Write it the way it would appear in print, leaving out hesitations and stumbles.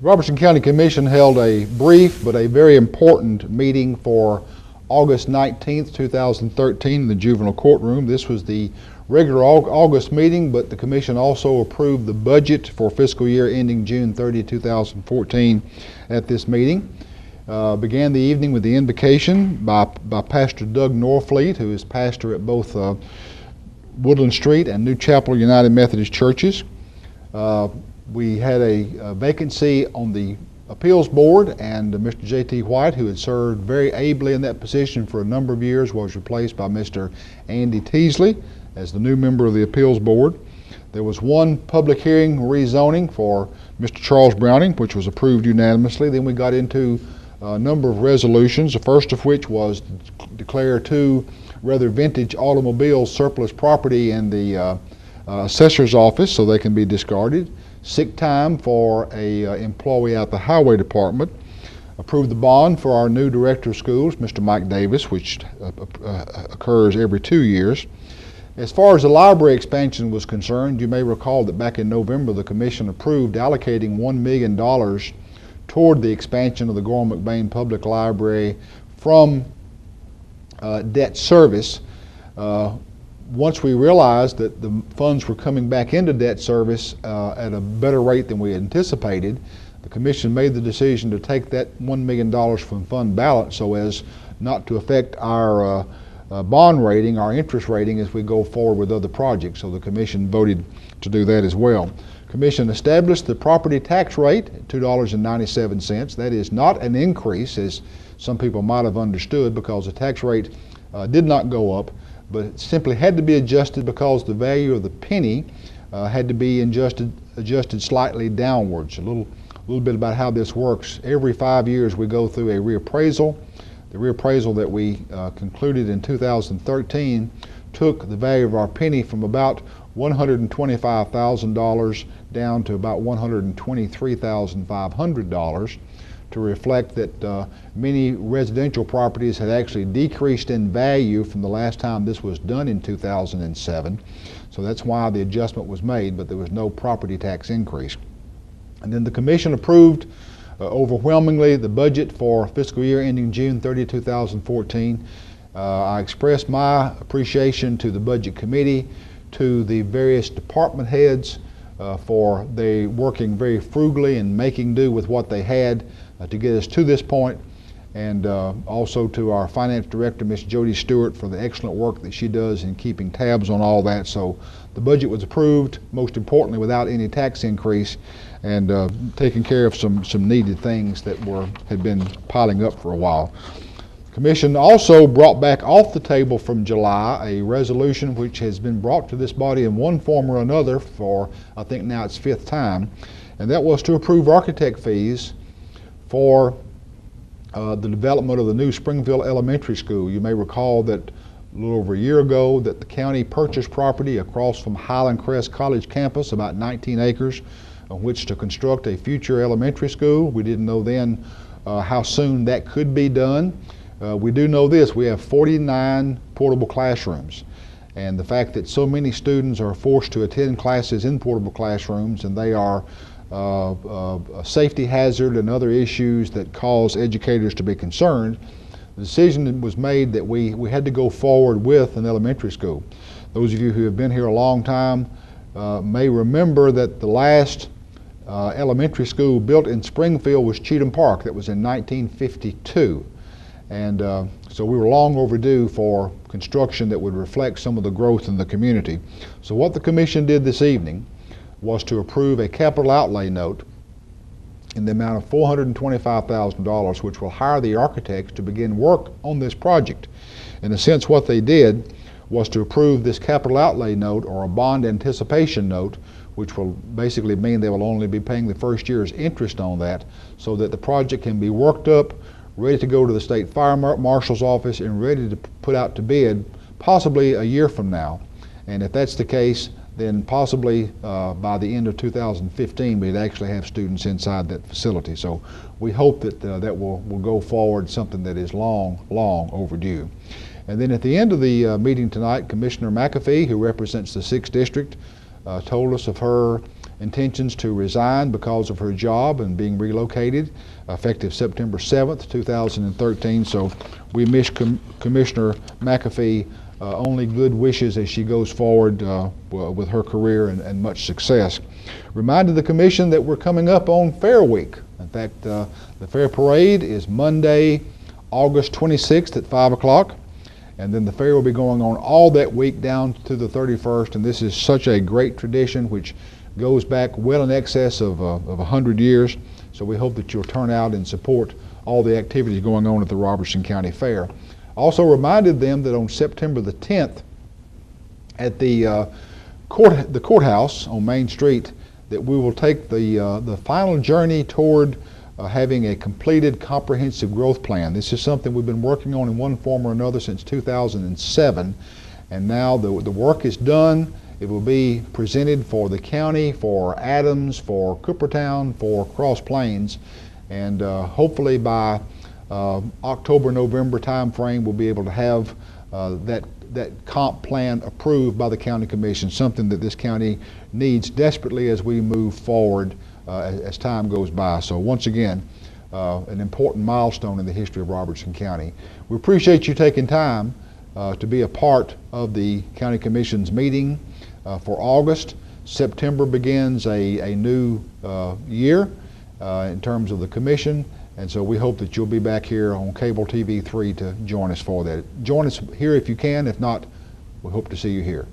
Robertson County Commission held a brief but a very important meeting for August 19th, 2013 in the juvenile courtroom. This was the regular August meeting, but the Commission also approved the budget for fiscal year ending June 30, 2014 at this meeting. Began the evening with the invocation by Pastor Doug Norfleet, who is pastor at both Woodland Street and New Chapel United Methodist Churches. We had a vacancy on the appeals board, and Mr. J.T. White, who had served very ably in that position for a number of years, was replaced by Mr. Andy Teasley as the new member of the appeals board. There was one public hearing rezoning for Mr. Charles Browning, which was approved unanimously. Then we got into a number of resolutions, the first of which was to declare two rather vintage automobiles surplus property in the assessor's office so they can be discarded. Sick time for a employee at the highway department. Approved the bond for our new director of schools, Mr. Mike Davis, which occurs every 2 years. As far as the library expansion was concerned, you may recall that back in November the Commission approved allocating $1 million toward the expansion of the Gorham McBain Public Library from debt service. Once we realized that the funds were coming back into debt service at a better rate than we anticipated, the Commission made the decision to take that $1 million from fund balance so as not to affect our bond rating, our interest rating, as we go forward with other projects. So the Commission voted to do that as well. Commission established the property tax rate at $2.97. That is not an increase, as some people might have understood, because the tax rate did not go up, but it simply had to be adjusted because the value of the penny had to be adjusted slightly downwards. A little bit about how this works. Every 5 years we go through a reappraisal. The reappraisal that we concluded in 2013 took the value of our penny from about $125,000 down to about $123,500 to reflect that many residential properties had actually decreased in value from the last time this was done in 2007. So that's why the adjustment was made, but there was no property tax increase. And then the Commission approved overwhelmingly the budget for fiscal year ending June 30, 2014. I expressed my appreciation to the Budget Committee, to the various department heads for they working very frugally and making do with what they had to get us to this point, and also to our Finance Director, Ms. Jody Stewart, for the excellent work that she does in keeping tabs on all that. So the budget was approved, most importantly, without any tax increase, and taking care of some needed things that had been piling up for a while. The Commission also brought back off the table from July a resolution which has been brought to this body in one form or another for, I think now it's 5th time, and that was to approve architect fees for the development of the new Springville Elementary School. You may recall that a little over a year ago that the county purchased property across from Highland Crest College campus, about 19 acres, on which to construct a future elementary school. We didn't know then how soon that could be done. We do know this: we have 49 portable classrooms, and the fact that so many students are forced to attend classes in portable classrooms, and they are a safety hazard and other issues that cause educators to be concerned, the decision was made that we had to go forward with an elementary school. Those of you who have been here a long time may remember that the last elementary school built in Springfield was Cheatham Park. That was in 1952. And so we were long overdue for construction that would reflect some of the growth in the community. So what the Commission did this evening was to approve a capital outlay note in the amount of $425,000, which will hire the architects to begin work on this project. In a sense, what they did was to approve this capital outlay note, or a bond anticipation note, which will basically mean they will only be paying the first year's interest on that, so that the project can be worked up, ready to go to the state fire marshal's office, and ready to put out to bid possibly a year from now. And if that's the case, then possibly by the end of 2015 we'd actually have students inside that facility. So we hope that that will go forward, something that is long overdue. And then at the end of the meeting tonight, Commissioner McAfee, who represents the 6th District, told us of her intentions to resign because of her job and being relocated effective September 7th, 2013. So we wish Commissioner McAfee only good wishes as she goes forward with her career and much success. Reminded the Commission that we're coming up on Fair Week. In fact, the Fair Parade is Monday, August 26th at 5 o'clock. And then the fair will be going on all that week down to the 31st. And this is such a great tradition which goes back well in excess of 100 years. So we hope that you'll turn out and support all the activities going on at the Robertson County Fair. Also reminded them that on September the 10th at the courthouse on Main Street that we will take the final journey toward having a completed comprehensive growth plan. This is something we've been working on in one form or another since 2007, and now the work is done. It will be presented for the county, for Adams, for Coopertown, for Cross Plains, and hopefully by October, November time frame we'll be able to have that comp plan approved by the County Commission, something that this county needs desperately as we move forward as time goes by. So once again, an important milestone in the history of Robertson County. We appreciate you taking time to be a part of the County Commission's meeting for August. September begins a new year in terms of the Commission, and so we hope that you'll be back here on Cable TV 3 to join us for that. Join us here if you can. If not, we hope to see you here.